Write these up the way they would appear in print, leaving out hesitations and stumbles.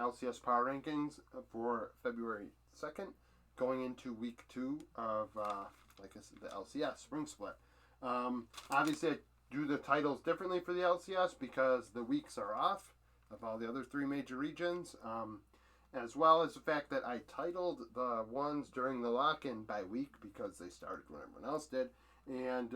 LCS Power Rankings for February 2nd, going into week 2 of, like I said, the LCS Spring Split. Obviously, I do the titles differently for the LCS because the weeks are off of all the other 3 major regions, as well as the fact that I titled the ones during the lock-in by week because they started when everyone else did. And,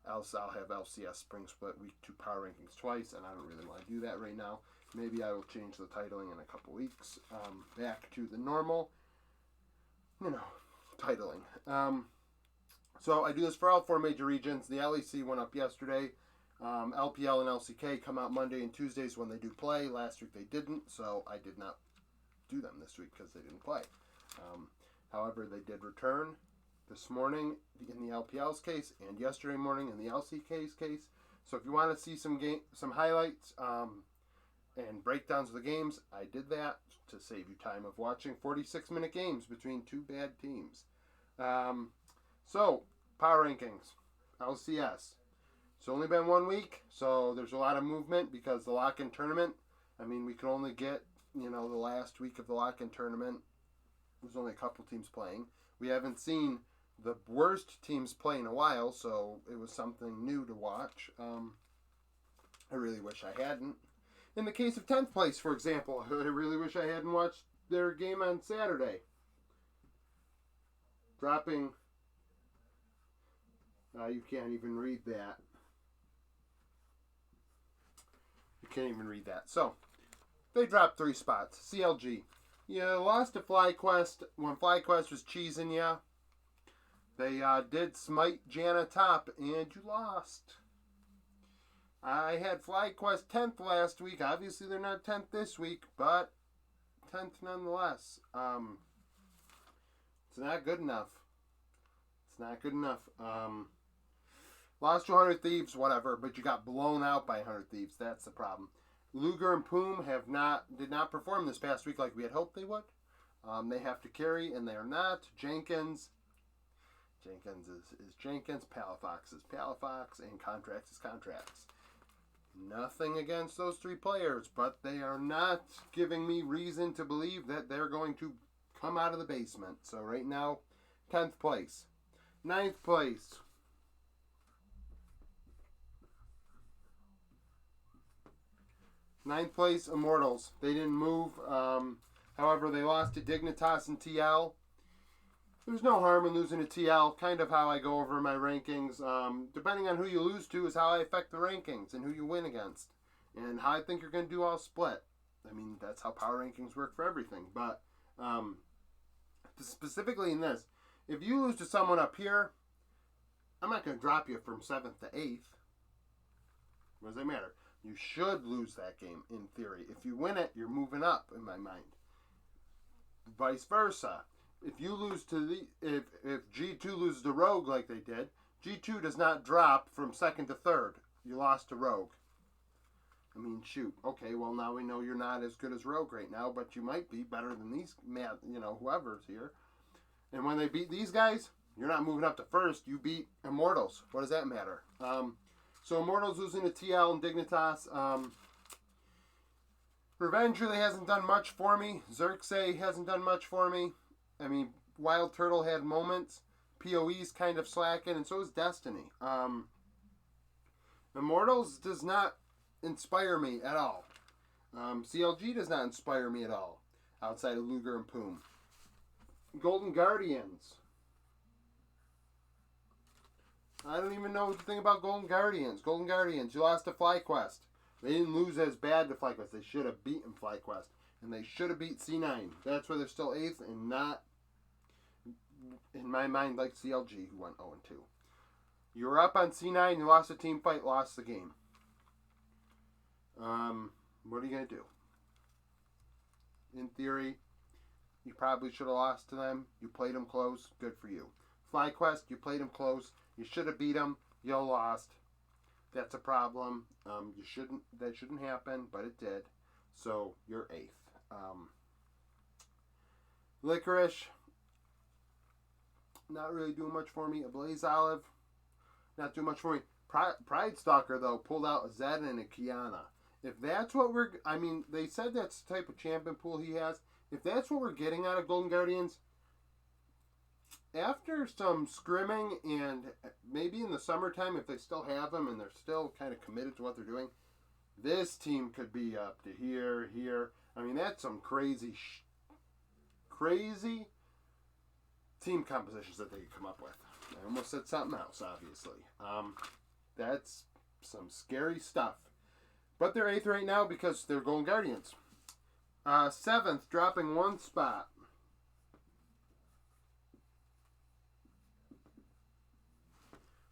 else I'll have LCS Spring Split Week 2 Power Rankings twice, and I don't really want to do that right now. Maybe I will change the titling in a couple weeks back to the normal, titling. So I do this for all 4 major regions. The LEC went up yesterday. LPL and LCK come out Monday and Tuesdays when they do play. Last week they didn't, so I did not do them this week because they didn't play. However, they did return this morning in the LPL's case and yesterday morning in the LCK's case. So if you want to see some highlights and breakdowns of the games, I did that to save you time of watching 46-minute games between 2 bad teams. So, Power Rankings, LCS. It's only been 1 week, so there's a lot of movement because the lock-in tournament, we could only get, the last week of the lock-in tournament. There's only a couple teams playing. We haven't seen the worst teams play in a while, so it was something new to watch. I really wish I hadn't. In the case of 10th place, for example, I really wish I hadn't watched their game on Saturday. Dropping... you can't even read that. You can't even read that. So, they dropped 3 spots. CLG. You lost to FlyQuest when FlyQuest was cheesing you. They did smite Jana top, and you lost. I had FlyQuest 10th last week. Obviously, they're not 10th this week, but 10th nonetheless. It's not good enough. It's not good enough. Lost to 100 Thieves, whatever, but you got blown out by 100 Thieves. That's the problem. Luger and Poom did not perform this past week like we had hoped they would. They have to carry, and they are not. Jenkins is Jenkins, Palafox is Palafox, and Contracts is Contracts. Nothing against those 3 players, but they are not giving me reason to believe that they're going to come out of the basement. So right now, 10th place. 9th place. 9th place, Immortals. They didn't move. However, they lost to Dignitas and TL. There's no harm in losing to TL. Kind of how I go over my rankings. Depending on who you lose to is how I affect the rankings and who you win against. And how I think you're going to do all split. That's how power rankings work for everything. But specifically in this, if you lose to someone up here, I'm not going to drop you from 7th to 8th. What does that matter? You should lose that game, in theory. If you win it, you're moving up, in my mind. Vice versa. If you lose to if G2 loses to Rogue like they did, G2 does not drop from 2nd to 3rd. You lost to Rogue. Shoot. Okay, well, now we know you're not as good as Rogue right now, but you might be better than these, whoever's here. And when they beat these guys, you're not moving up to 1st. You beat Immortals. What does that matter? So Immortals losing to TL and Dignitas. Revenge really hasn't done much for me. Xerxes hasn't done much for me. Wild Turtle had moments. PoE's kind of slacking, and so is Destiny. Immortals does not inspire me at all. CLG does not inspire me at all, outside of Luger and Poom. Golden Guardians. I don't even know what to think about Golden Guardians. Golden Guardians, you lost to FlyQuest. They didn't lose as bad to FlyQuest. They should have beaten FlyQuest. And they should have beat C9. That's where they're still 8th and not, in my mind, like CLG, who went 0-2. You were up on C9, you lost a team fight, lost the game. What are you going to do? In theory, you probably should have lost to them. You played them close. Good for you. FlyQuest, you played them close. You should have beat them. You lost. That's a problem. That shouldn't happen, but it did. So you're 8th. Licorice, not really doing much for me. A Blaze Olive, not doing much for me. Pride Stalker, though, pulled out a Zed and a Kiana. If that's what they said that's the type of champion pool he has. If that's what we're getting out of Golden Guardians, after some scrimming and maybe in the summertime, if they still have them and they're still kind of committed to what they're doing, this team could be up to here. I mean, that's some crazy team compositions that they could come up with. I almost said something else, obviously. That's some scary stuff. But they're 8th right now because they're Golden Guardians. 7th, dropping 1 spot.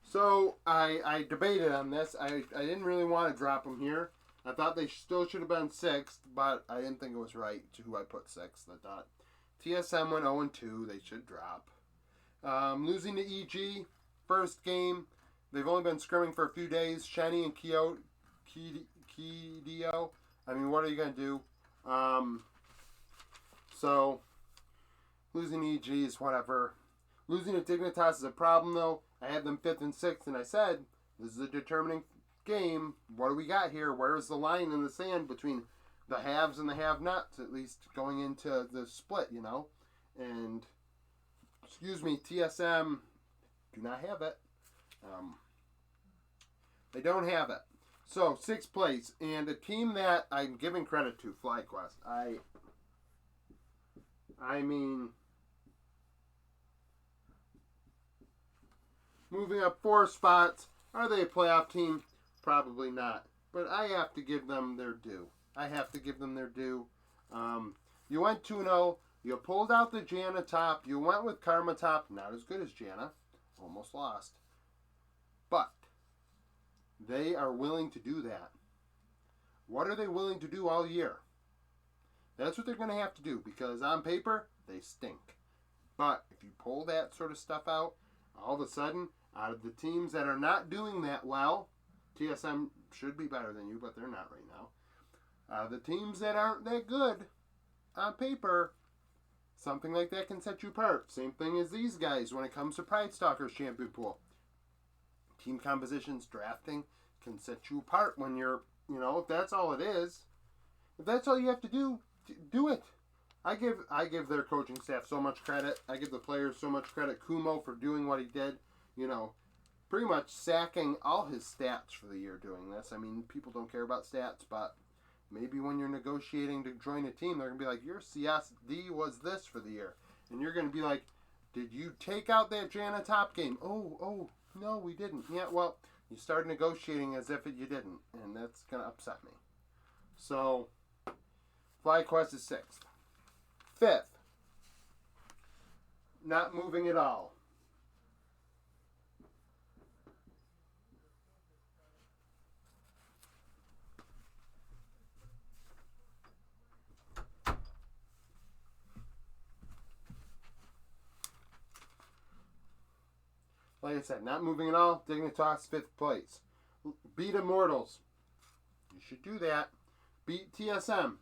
So I debated on this. I didn't really want to drop them here. I thought they still should have been 6th, but I didn't think it was right to who I put 6th. I thought TSM went 0-2. They should drop. Losing to EG, first game. They've only been scrimming for a few days. Shenny and Kidio. I mean, what are you going to do? So, losing to EG is whatever. Losing to Dignitas is a problem, though. I had them 5th and 6th, and I said, this is a determining game. What do we got here? Where is the line in the sand between the haves and the have-nots, at least going into the split, you know? And, TSM do not have it. They don't have it. So, 6th place, and a team that I'm giving credit to, FlyQuest. I mean, moving up 4 spots. Are they a playoff team? Probably not. But I have to give them their due. You went 2-0. You pulled out the Jana top. You went with Karma top. Not as good as Jana. Almost lost. But they are willing to do that. What are they willing to do all year? That's what they're going to have to do, because on paper, they stink. But if you pull that sort of stuff out, all of a sudden, out of the teams that are not doing that well, TSM should be better than you, but they're not right now. The teams that aren't that good, on paper, something like that can set you apart. Same thing as these guys when it comes to Pride Stalkers Champion Pool. Team compositions, drafting can set you apart when you're, if that's all it is. If that's all you have to do, do it. I give their coaching staff so much credit. I give the players so much credit. Kumo for doing what he did. Pretty much sacking all his stats for the year doing this. I mean, people don't care about stats, but maybe when you're negotiating to join a team, they're going to be like, your CSD was this for the year. And you're going to be like, did you take out that Jana top game? Oh, no, we didn't. Yeah, well, you started negotiating as if you didn't, and that's going to upset me. So, FlyQuest is 6th. 5th, not moving at all. Like I said, not moving at all. Dignitas, 5th place. Beat Immortals. You should do that. Beat TSM.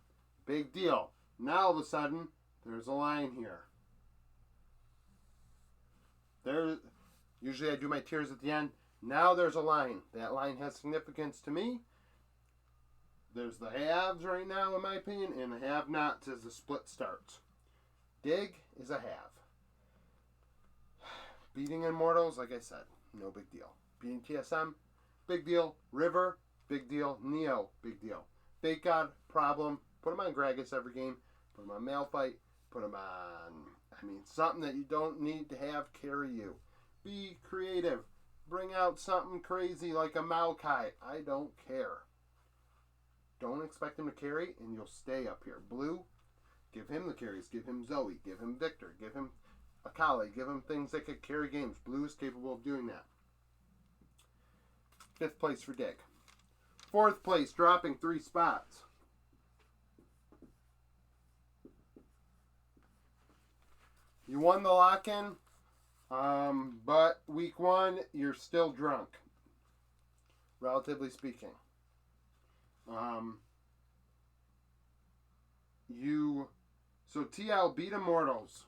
Big deal. Now all of a sudden, there's a line here. Usually I do my tiers at the end. Now there's a line. That line has significance to me. There's the haves right now, in my opinion, and the have-nots as the split starts. Dig is a have. Beating Immortals, like I said, no big deal. Beating TSM, big deal. River, big deal. Neo, big deal. Fake God, problem. Put him on Gragas every game. Put him on Malphite. Put him on, something that you don't need to have carry you. Be creative. Bring out something crazy like a Maokai. I don't care. Don't expect him to carry, and you'll stay up here. Blue, give him the carries. Give him Zoe. Give him Victor. Give him Akali. Give him things that could carry games. Blue is capable of doing that. 5th place for Dig. 4th place, dropping 3 spots. You won the lock-in, but week 1, you're still drunk, relatively speaking. So TL beat Immortals.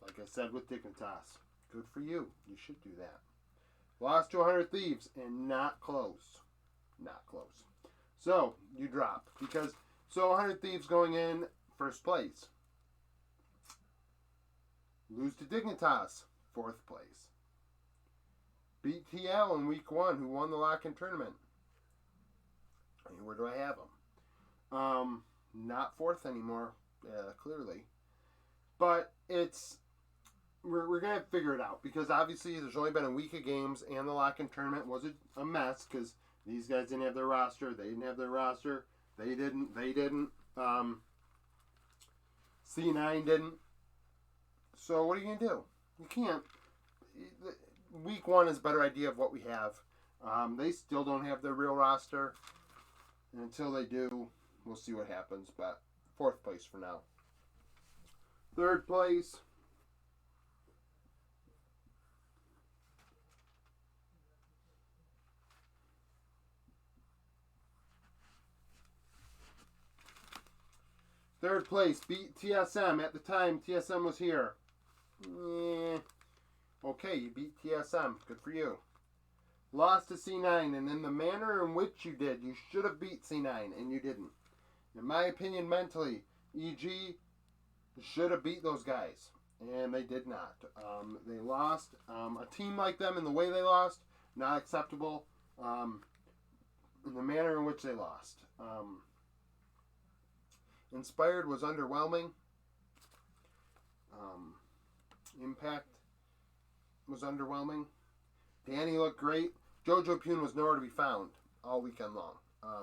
Like I said with Dignitas. Good for you. You should do that. Lost to 100 Thieves, and not close. not close. So you drop because 100 Thieves going in first place. Lose to Dignitas, fourth place. Beat TL in week 1, who won the lock-in tournament. And where do I have them? Not fourth anymore, clearly. But we're going to figure it out because obviously there's only been a week of games and the lock-in tournament was a mess because these guys didn't have their roster. They didn't have their roster. They didn't. C9 didn't. So what are you going to do? You can't. Week 1 is a better idea of what we have. They still don't have their real roster. And until they do, we'll see what happens. But fourth place for now. Third place. Third place, beat TSM. At the time, TSM was here. Okay, you beat TSM. Good for you. Lost to C9, and in the manner in which you did, you should have beat C9, and you didn't. In my opinion, mentally, EG should have beat those guys, and they did not. They lost. A team like them, in the way they lost, not acceptable. In the manner in which they lost. Inspired was underwhelming. Impact was underwhelming. Danny looked great. Jojo Pune was nowhere to be found all weekend long.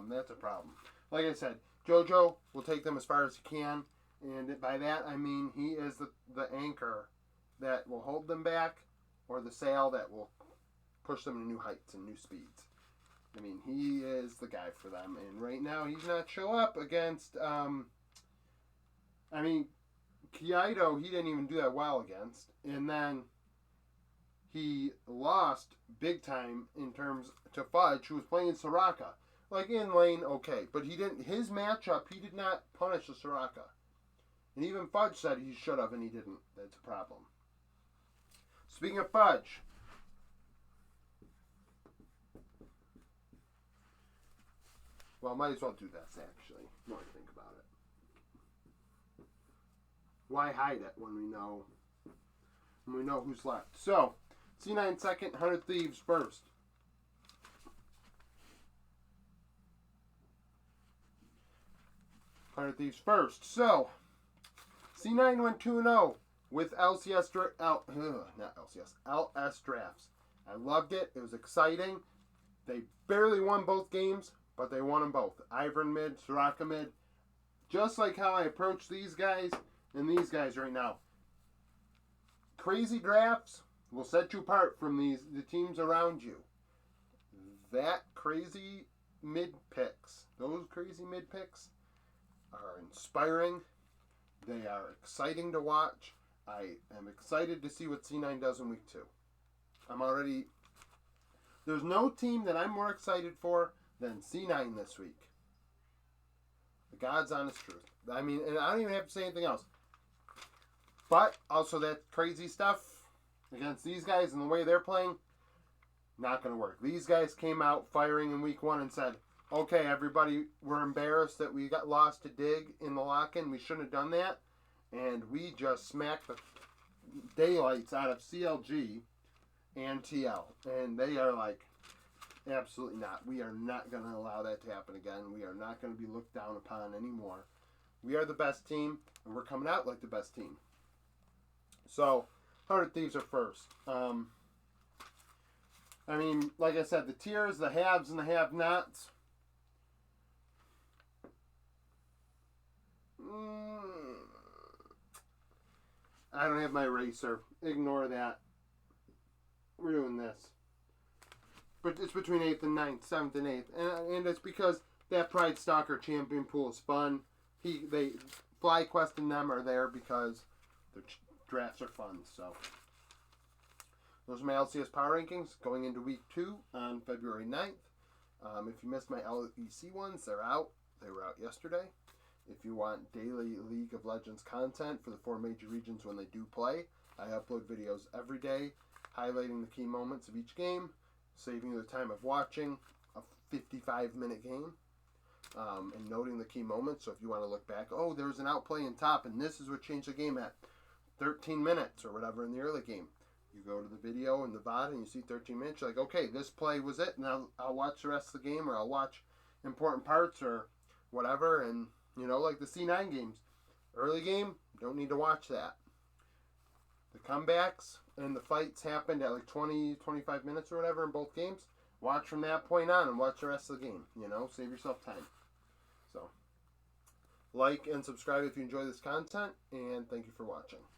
That's a problem. Like I said, Jojo will take them as far as he can. And by that, I mean he is the anchor that will hold them back or the sail that will push them to new heights and new speeds. I mean, he is the guy for them. And right now, he's not show up against... Kaido, he didn't even do that well against. And then he lost big time in terms to Fudge, who was playing Soraka. Like in lane, okay. But he didn't, his matchup, he did not punish the Soraka. And even Fudge said he should have, and he didn't. That's a problem. Speaking of Fudge. Well, might as well do this, actually. More to think about it. Why hide it when we know who's left? So, C9 second, 100 Thieves first. So, C9 went 2-0 with LS drafts. I loved it. It was exciting. They barely won both games, but they won them both. Ivern mid, Soraka mid. Just like how I approach these guys and these guys right now. Crazy drafts will set you apart from the teams around you. That crazy mid picks, those crazy mid picks are inspiring. They are exciting to watch. I am excited to see what C9 does in week 2. There's no team that I'm more excited for than C9 this week. The God's honest truth. I mean, and I don't even have to say anything else. But also that crazy stuff against these guys and the way they're playing, not going to work. These guys came out firing in week 1 and said, okay, everybody, we're embarrassed that we got lost to Dig in the lock-in. We shouldn't have done that. And we just smacked the daylights out of CLG and TL. And they are like, absolutely not. We are not going to allow that to happen again. We are not going to be looked down upon anymore. We are the best team, and we're coming out like the best team. So, 100 Thieves are first. Like I said, the tiers, the haves, and the have-nots. I don't have my eraser. Ignore that. We're doing this. But it's between 8th and 9th, 7th and 8th. And it's because that Pride Stalker champion pool is fun. FlyQuest and them are there because their drafts are fun. So those are my LCS Power Rankings going into week 2 on February 9th. If you missed my LEC ones, they're out. They were out yesterday. If you want daily League of Legends content for the 4 major regions when they do play, I upload videos every day highlighting the key moments of each game, saving you the time of watching a 55-minute game. And noting the key moments. So if you want to look back, oh, there was an outplay in top, and this is what changed the game at 13 minutes or whatever in the early game. You go to the video and the VOD and you see 13 minutes. You're like, okay, this play was it. Now I'll watch the rest of the game, or I'll watch important parts or whatever. And, you know, like the C9 games. Early game, don't need to watch that. The comebacks and the fights happened at like 20, 25 minutes or whatever in both games. Watch from that point on and watch the rest of the game. You know, save yourself time. So, like and subscribe if you enjoy this content, and thank you for watching.